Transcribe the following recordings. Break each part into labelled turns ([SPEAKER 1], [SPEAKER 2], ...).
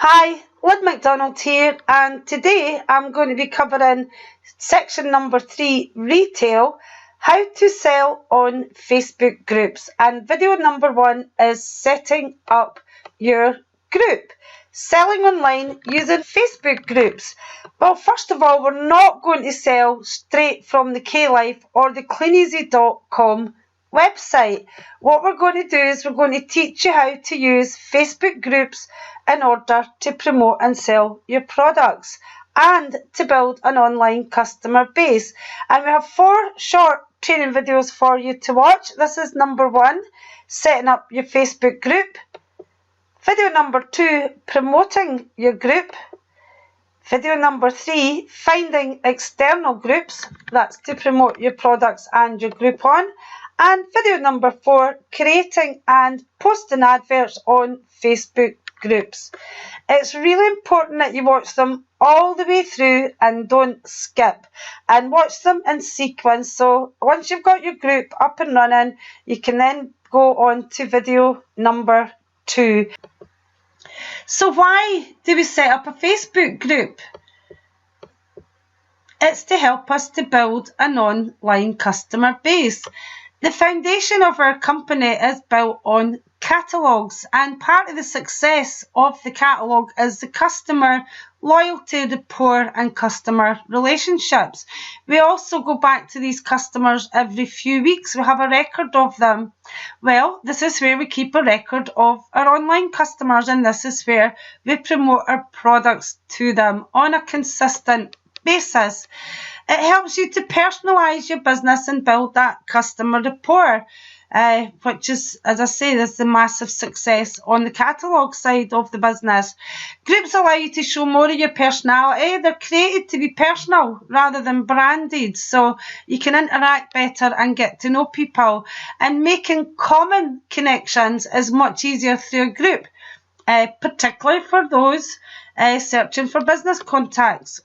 [SPEAKER 1] Hi, Lynn McDonald here, and today I'm going to be covering section number 3, Retail, how to sell on Facebook groups. And video number 1 is setting up your group. Selling online using Facebook groups. Well, first of all, we're not going to sell straight from the KLife or the cleaneasy.com website. What we're going to do is we're going to teach you how to use Facebook groups in order to promote and sell your products and to build an online customer base. And we have 4 short training videos for you to watch. This is number 1, setting up your Facebook group. Video number 2, promoting your group. Video number 3, finding external groups. That's to promote your products and your group on. And video number 4, creating and posting adverts on Facebook groups. It's really important that you watch them all the way through and don't skip, and watch them in sequence. So once you've got your group up and running, you can then go on to video number 2. So why do we set up a Facebook group? It's to help us to build an online customer base. The foundation of our company is built on catalogues, and part of the success of the catalogue is the customer loyalty, rapport and customer relationships. We also go back to these customers every few weeks. We have a record of them. Well, this is where we keep a record of our online customers, and this is where we promote our products to them on a consistent basis. It helps you to personalise your business and build that customer rapport, which is, as I say, is the massive success on the catalogue side of the business. Groups allow you to show more of your personality. They're created to be personal rather than branded, so you can interact better and get to know people. And making common connections is much easier through a group, particularly for those searching for business contacts.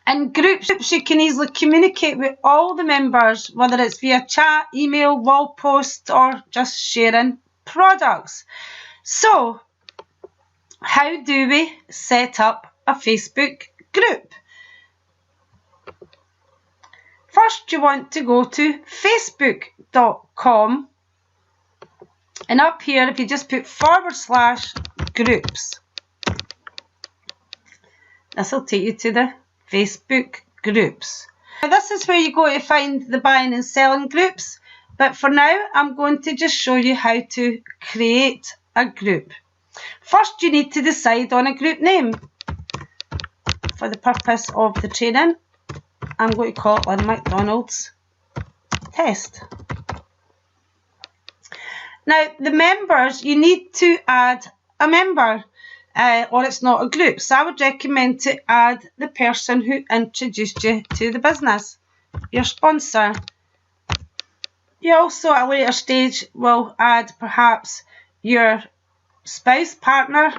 [SPEAKER 1] In groups, you can easily communicate with all the members, whether it's via chat, email, wall post, or just sharing products. So, how do we set up a Facebook group? First, you want to go to facebook.com, and up here, if you just put /groups, this will take you to the Facebook groups. Now this is where you go to find the buying and selling groups, but for now I'm going to just show you how to create a group. First, you need to decide on a group name. For the purpose of the training, I'm going to call it Lynn McDonald's Test. Now the members, you need to add a member. Or it's not a group. So I would recommend to add the person who introduced you to the business, your sponsor. You also at a later stage will add perhaps your spouse, partner.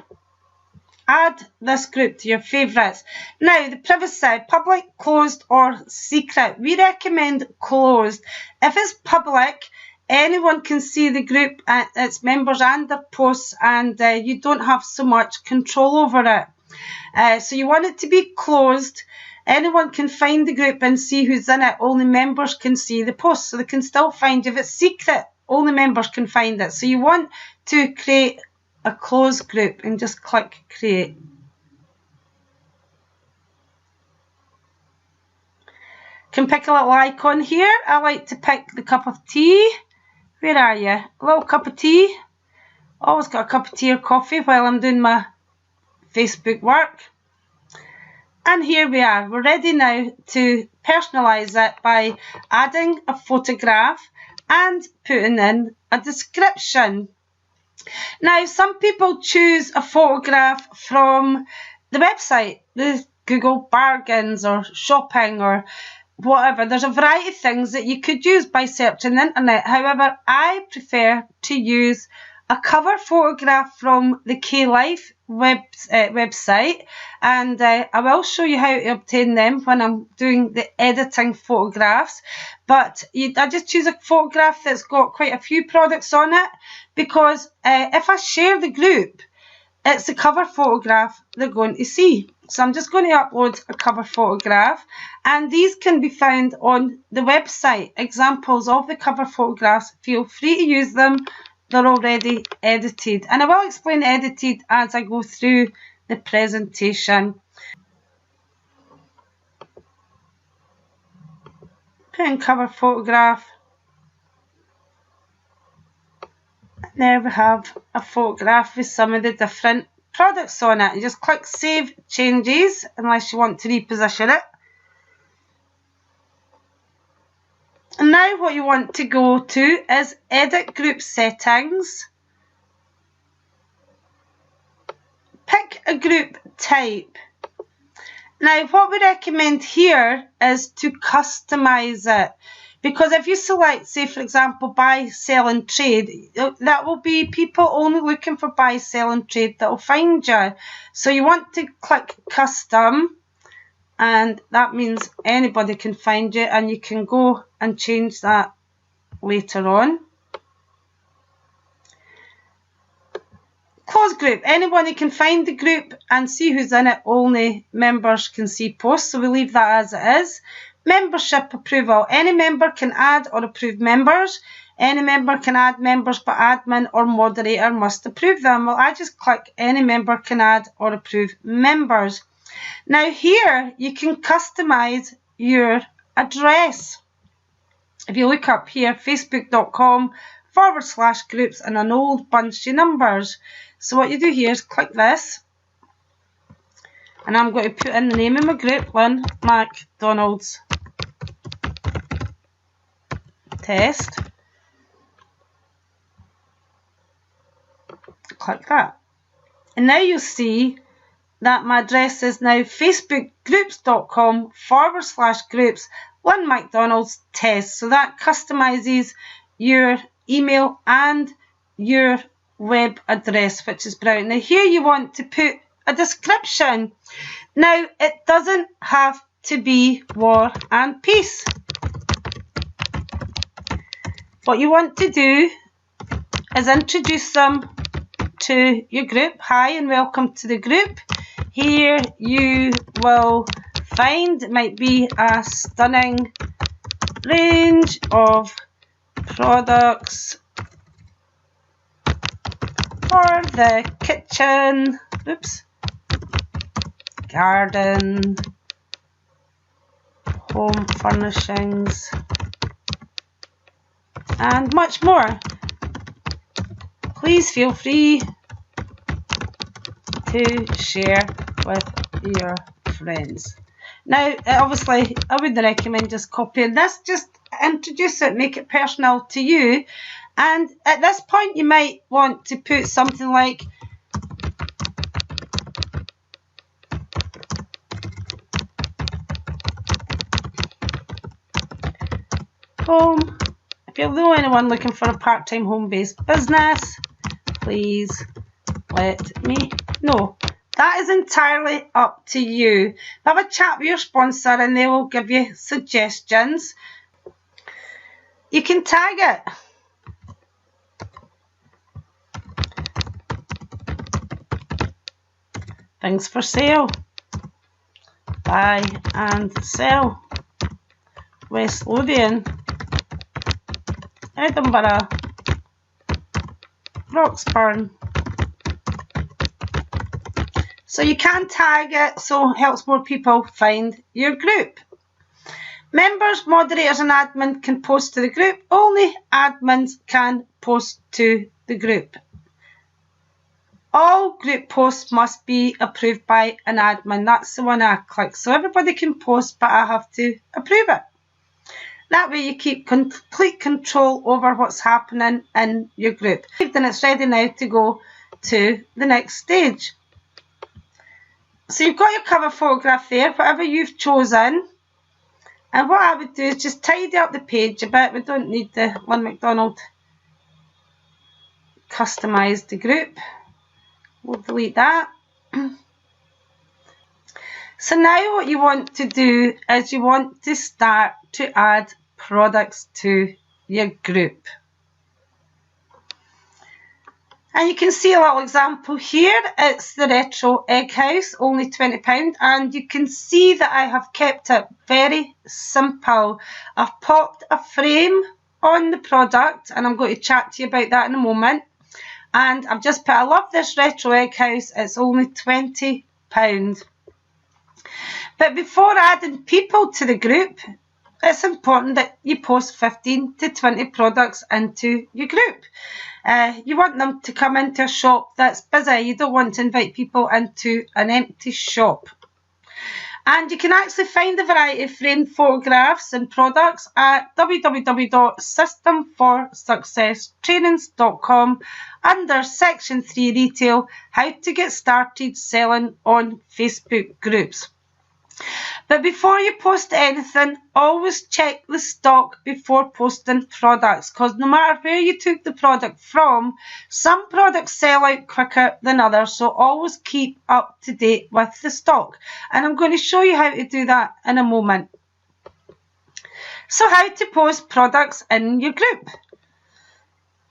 [SPEAKER 1] Add this group to your favourites. Now the privacy, public, closed or secret. We recommend closed. If it's public, anyone can see the group, its members and their posts, and you don't have so much control over it. So you want it to be closed. Anyone can find the group and see who's in it. Only members can see the posts, so they can still find you. If it's secret, only members can find it. So you want to create a closed group and just click create. You can pick a little icon here. I like to pick the cup of tea. Where are you? A little cup of tea. Always got a cup of tea or coffee while I'm doing my Facebook work. And here we are. We're ready now to personalise it by adding a photograph and putting in a description. Now, some people choose a photograph from the website, the Google Bargains or shopping or whatever. There's a variety of things that you could use by searching the internet. However, I prefer to use a cover photograph from the KLife website, and I will show you how to obtain them when I'm doing the editing photographs. But I just choose a photograph that's got quite a few products on it, because if I share the group, it's the cover photograph they're going to see. So I'm just going to upload a cover photograph, and these can be found on the website. Examples of the cover photographs, feel free to use them. They're already edited, and I will explain edited as I go through the presentation. Put in cover photograph. And there we have a photograph with some of the different products on it. You just click Save Changes unless you want to reposition it. And now what you want to go to is Edit Group Settings. Pick a group type. Now what we recommend here is to customize it, because if you select, say for example, buy, sell and trade, that will be people only looking for buy, sell and trade that will find you. So you want to click custom, and that means anybody can find you, and you can go and change that later on. Close group. Anybody can find the group and see who's in it. Only members can see posts, so we leave that as it is. Membership approval. Any member can add or approve members. Any member can add members, but admin or moderator must approve them. Well, I just click any member can add or approve members. Now here you can customize your address. If you look up here, facebook.com/groups and an old bunch of numbers. So what you do here is click this, and I'm going to put in the name of my group, Lynn McDonald's Test. Click that. And now you'll see that my address is now facebookgroups.com/groups Lynn McDonald's Test. So that customizes your email and your web address, which is brilliant. Now here you want to put a description. Now it doesn't have to be War and Peace. What you want to do is introduce them to your group. Hi and welcome to the group. Here you will find, it might be a stunning range of products for the kitchen, garden, home furnishings, and much more. Please feel free to share with your friends. Now, obviously, I wouldn't recommend just copying this. Just introduce it, make it personal to you. And at this point, you might want to put something like home. If you're the only one looking for a part-time home-based business, please let me know. That is entirely up to you. Have a chat with your sponsor and they will give you suggestions. You can tag it. Things for sale. Buy and sell. West Lothian. Edinburgh. Roxburn. So you can tag it, so it helps more people find your group. Members, moderators and admin can post to the group. Only admins can post to the group. All group posts must be approved by an admin. That's the one I click. So everybody can post, but I have to approve it. That way you keep complete control over what's happening in your group. Then it's ready now to go to the next stage. So you've got your cover photograph there, whatever you've chosen. And what I would do is just tidy up the page a bit. We don't need the Lynn McDonald customised the group. We'll delete that. So now what you want to do is you want to start to add products to your group. And you can see a little example here. It's the retro egg house, only £20, and you can see that I have kept it very simple. I've popped a frame on the product, and I'm going to chat to you about that in a moment. And I've just put, I love this retro egg house, it's only £20. But before adding people to the group, it's important that you post 15 to 20 products into your group. You want them to come into a shop that's busy. You don't want to invite people into an empty shop. And you can actually find a variety of framed photographs and products at www.systemforsuccesstrainings.com under section 3 retail, how to get started selling on Facebook groups. But before you post anything, always check the stock before posting products, because no matter where you took the product from, some products sell out quicker than others, so always keep up to date with the stock. And I'm going to show you how to do that in a moment. So how to post products in your group.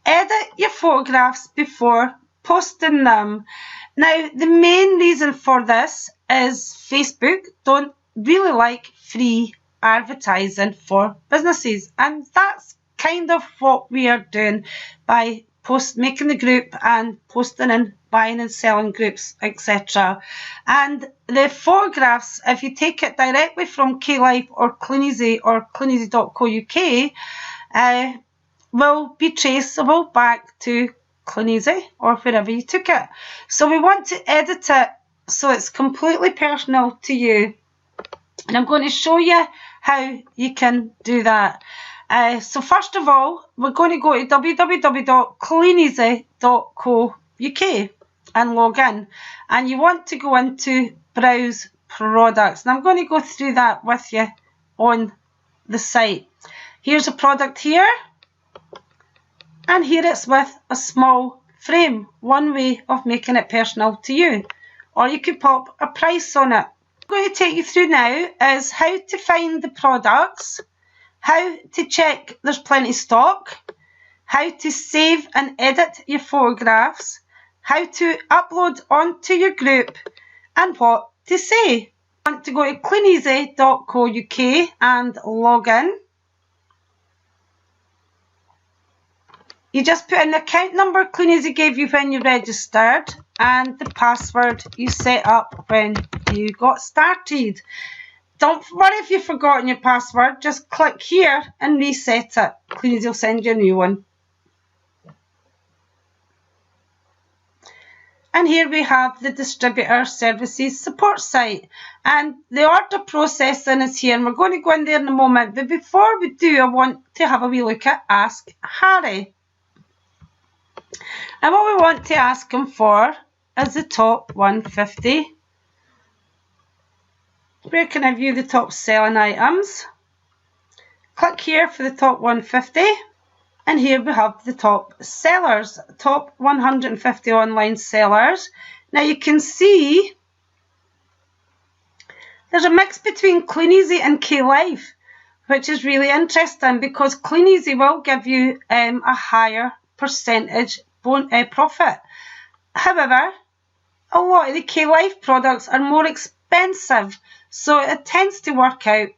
[SPEAKER 1] Edit your photographs before posting them. Now, the main reason for this is Facebook don't really like free advertising for businesses, and that's kind of what we are doing by making the group and posting in buying and selling groups, etc. And the photographs, if you take it directly from K-Life or Cleaneasy or cleaneasy.co.uk, will be traceable back to Cleaneasy or wherever you took it. So we want to edit it so it's completely personal to you, and I'm going to show you how you can do that. So first of all, we're going to go to www.cleaneasy.co.uk and log in, and you want to go into browse products, and I'm going to go through that with you on the site. Here's a product here, and here it's with a small frame, one way of making it personal to you. Or you could pop a price on it. What I'm going to take you through now is how to find the products, how to check there's plenty stock, how to save and edit your photographs, how to upload onto your group, and what to say. You want to go to cleaneasy.co.uk and log in. You just put in the account number Cleaneasy gave you when you registered and the password you set up when you got started. Don't worry if you've forgotten your password, just click here and reset it. Cleaneasy will send you a new one. And here we have the distributor services support site, and the order processing is here, and we're going to go in there in a moment. But before we do, I want to have a wee look at Ask Harry. And what we want to ask him for is the top 150. Where can I view the top selling items? Click here for the top 150. And here we have the top sellers, top 150 online sellers. Now you can see there's a mix between Cleaneasy and K-Life, which is really interesting because Cleaneasy will give you a higher percentage profit. However, a lot of the K-Life products are more expensive, so it tends to work out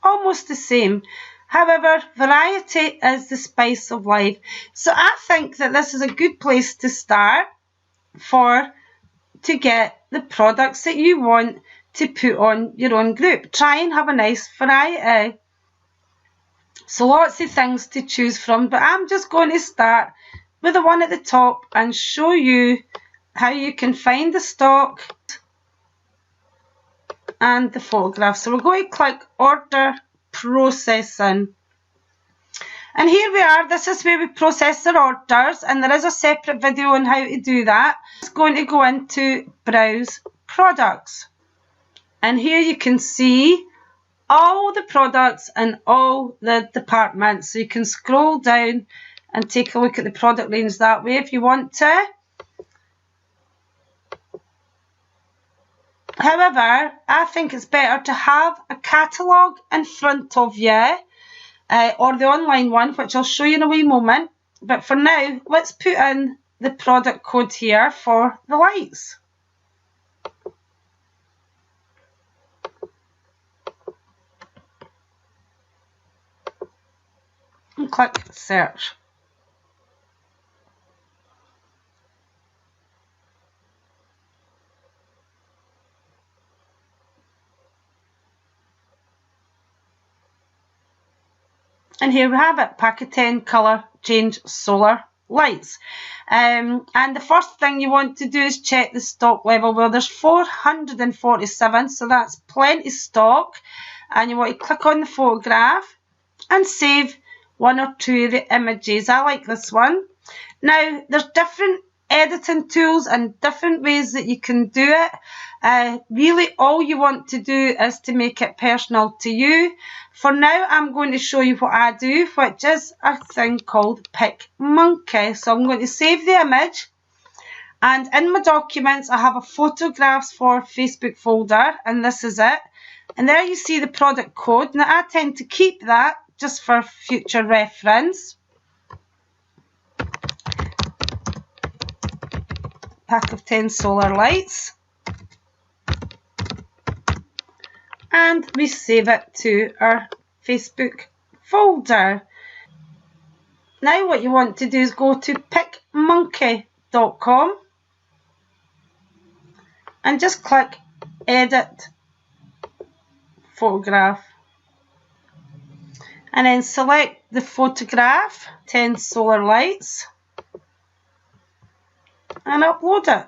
[SPEAKER 1] almost the same. However, variety is the spice of life. So I think that this is a good place to start to get the products that you want to put on your own group. Try and have a nice variety. So lots of things to choose from, but I'm just going to start with the one at the top and show you how you can find the stock and the photographs. So we're going to click order processing. And here we are. This is where we process our orders, and there is a separate video on how to do that. It's going to go into browse products. And here you can see all the products and all the departments. So you can scroll down and take a look at the product range that way if you want to. However, I think it's better to have a catalogue in front of you, or the online one, which I'll show you in a wee moment. But for now, let's put in the product code here for the lights. And click search. And here we have it, pack of 10 colour change solar lights. And the first thing you want to do is check the stock level. Well, there's 447, so that's plenty stock. And you want to click on the photograph and save one or two of the images. I like this one. Now, there's different editing tools and different ways that you can do it. Really, all you want to do is to make it personal to you. For now, I'm going to show you what I do, which is a thing called PicMonkey. So I'm going to save the image. And in my documents, I have a photographs for Facebook folder, and this is it. And there you see the product code. Now, I tend to keep that just for future reference. Pack of 10 solar lights. And we save it to our Facebook folder. Now what you want to do is go to picmonkey.com and just click edit photograph. And then select the photograph, 10 solar lights, and upload it.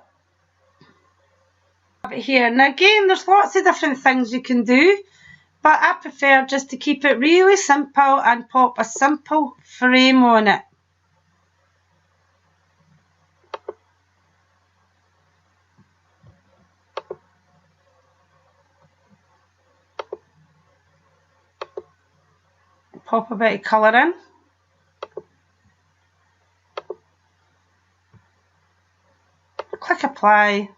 [SPEAKER 1] Here. Now again, there's lots of different things you can do, but I prefer just to keep it really simple and pop a simple frame on it. Pop a bit of colour in. Click apply.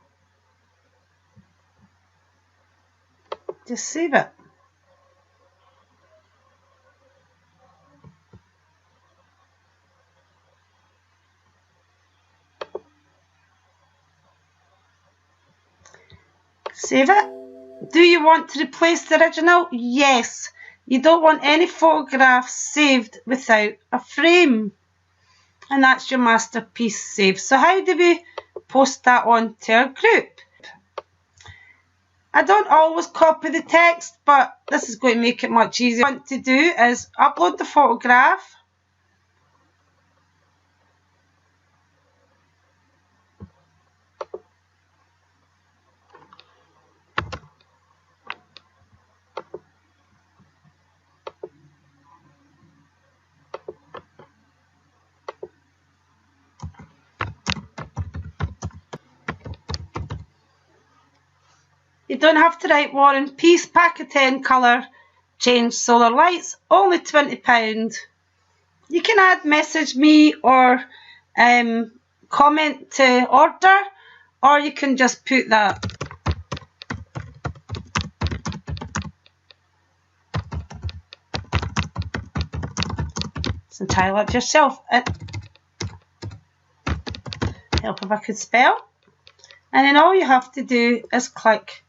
[SPEAKER 1] Just save it. Save it. Do you want to replace the original? Yes. You don't want any photographs saved without a frame. And that's your masterpiece saved. So how do we post that onto our group? I don't always copy the text, but this is going to make it much easier. What I want to do is upload the photograph. You don't have to write War and Peace, pack of 10 colour change solar lights, only £20. You can add message me or comment to order, or you can just put that. It's entirely up to yourself. Help if I could spell. And then all you have to do is click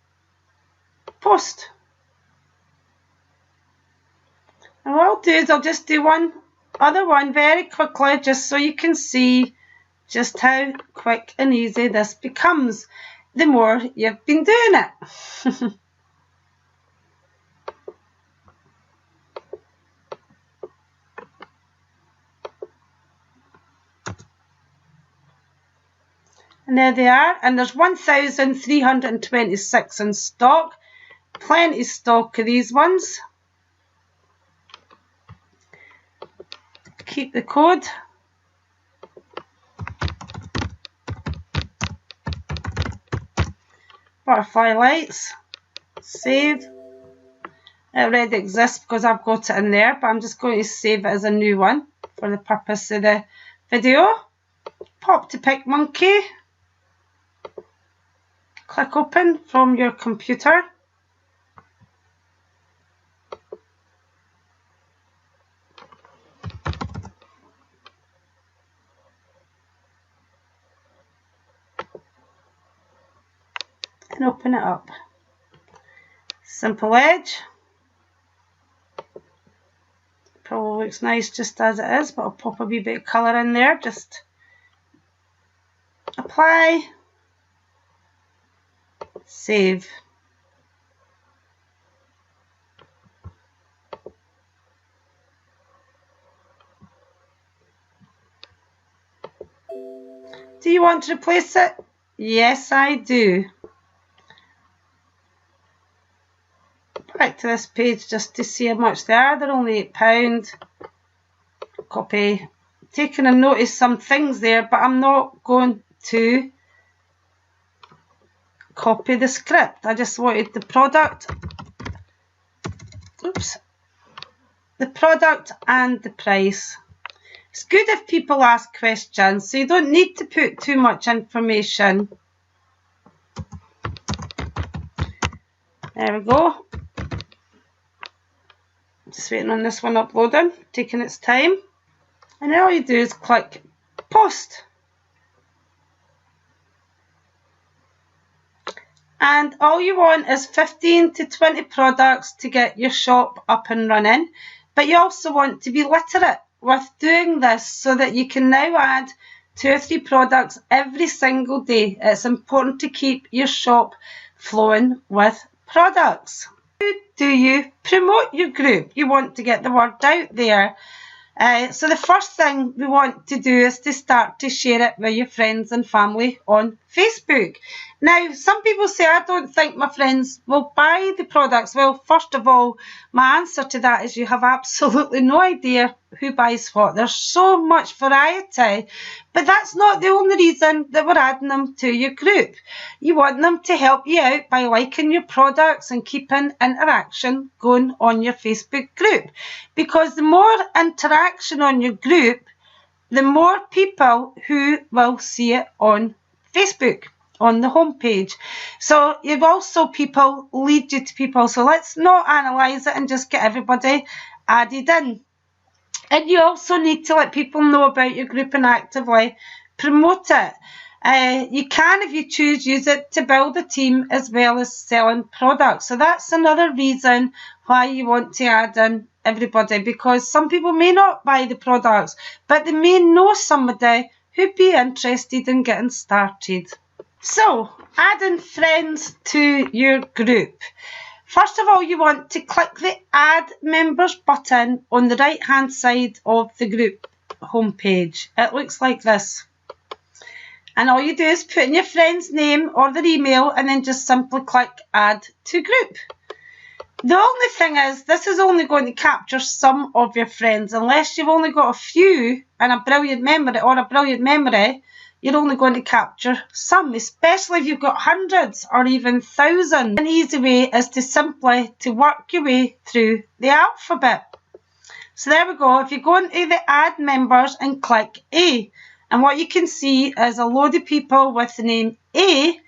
[SPEAKER 1] post. And what I'll do is I'll just do one other one very quickly, just so you can see just how quick and easy this becomes the more you've been doing it. And there they are, and there's 1,326 in stock. Plenty stock of these ones. Keep the code. Butterfly lights. Save. It already exists because I've got it in there, but I'm just going to save it as a new one for the purpose of the video. Pop to PicMonkey. Click open from your computer. and open it up. Simple edge. Probably looks nice just as it is, but I'll pop a wee bit of colour in there. Just apply, save. Do you want to replace it? Yes, I do. Back to this page just to see how much they are. They're only £8. Copy. Taking a notice some things there, but I'm not going to copy the script. I just wanted the product. Oops. The product and the price. It's good if people ask questions, so you don't need to put too much information. There we go. Just waiting on this one uploading, taking its time. And then all you do is click post. And all you want is 15 to 20 products to get your shop up and running. But you also want to be literate with doing this so that you can now add 2 or 3 products every single day. It's important to keep your shop flowing with products. How do you promote your group? You want to get the word out there. So the first thing we want to do is to start to share it with your friends and family on Facebook. Now, some people say, I don't think my friends will buy the products. Well, first of all, my answer to that is you have absolutely no idea who buys what. There's so much variety, but that's not the only reason that we're adding them to your group. You want them to help you out by liking your products and keeping interaction going on your Facebook group. Because the more interaction on your group, the more people who will see it on Facebook, on the homepage. So you've also people lead you to people. So let's not analyse it and just get everybody added in. And you also need to let people know about your group and actively promote it. You can, if you choose, use it to build a team as well as selling products. So that's another reason why you want to add in everybody, because some people may not buy the products, but they may know somebody who'd be interested in getting started. So, adding friends to your group. First of all, you want to click the Add Members button on the right-hand side of the group homepage. It looks like this. And all you do is put in your friend's name or their email and then just simply click Add to Group. The only thing is, this is only going to capture some of your friends. Unless you've only got a few and a brilliant memory, you're only going to capture some, especially if you've got hundreds or even thousands. An easy way is to simply work your way through the alphabet. So there we go. If you go into the Add Members and click A, and what you can see is a load of people with the name A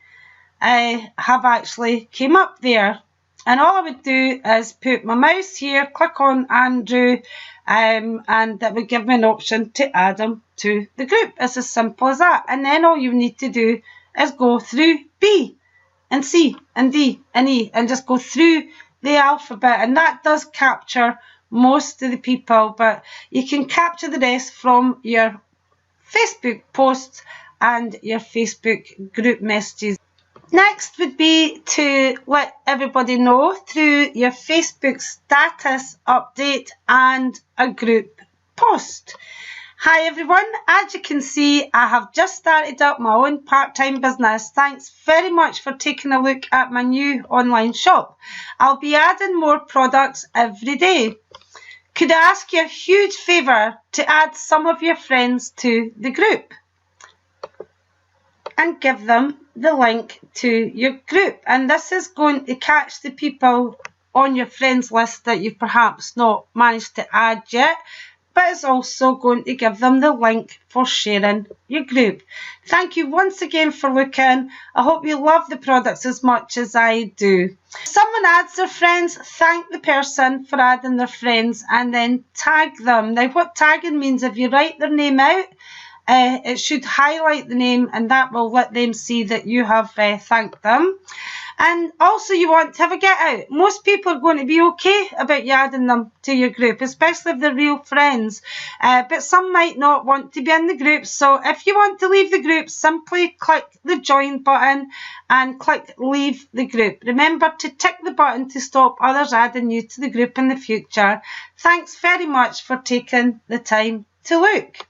[SPEAKER 1] have actually came up there. And all I would do is put my mouse here, click on Andrew, and that would give me an option to add them to the group. It's as simple as that. And then all you need to do is go through B and C and D and E and just go through the alphabet. And that does capture most of the people, but you can capture the rest from your Facebook posts and your Facebook group messages. Next would be to let everybody know through your Facebook status update and a group post. Hi everyone, as you can see, I have just started up my own part-time business. Thanks very much for taking a look at my new online shop. I'll be adding more products every day. Could I ask you a huge favour to add some of your friends to the group and give them the link to your group? And this is going to catch the people on your friends list that you've perhaps not managed to add yet, but it's also going to give them the link for sharing your group. Thank you once again for looking. I hope you love the products as much as I do. If someone adds their friends, thank the person for adding their friends and then tag them. Now what tagging means, if you write their name out, it should highlight the name, and that will let them see that you have thanked them. And also you want to have a get out. Most people are going to be okay about you adding them to your group, especially if they're real friends. But some might not want to be in the group. So if you want to leave the group, simply click the join button and click leave the group. Remember to tick the button to stop others adding you to the group in the future. Thanks very much for taking the time to look.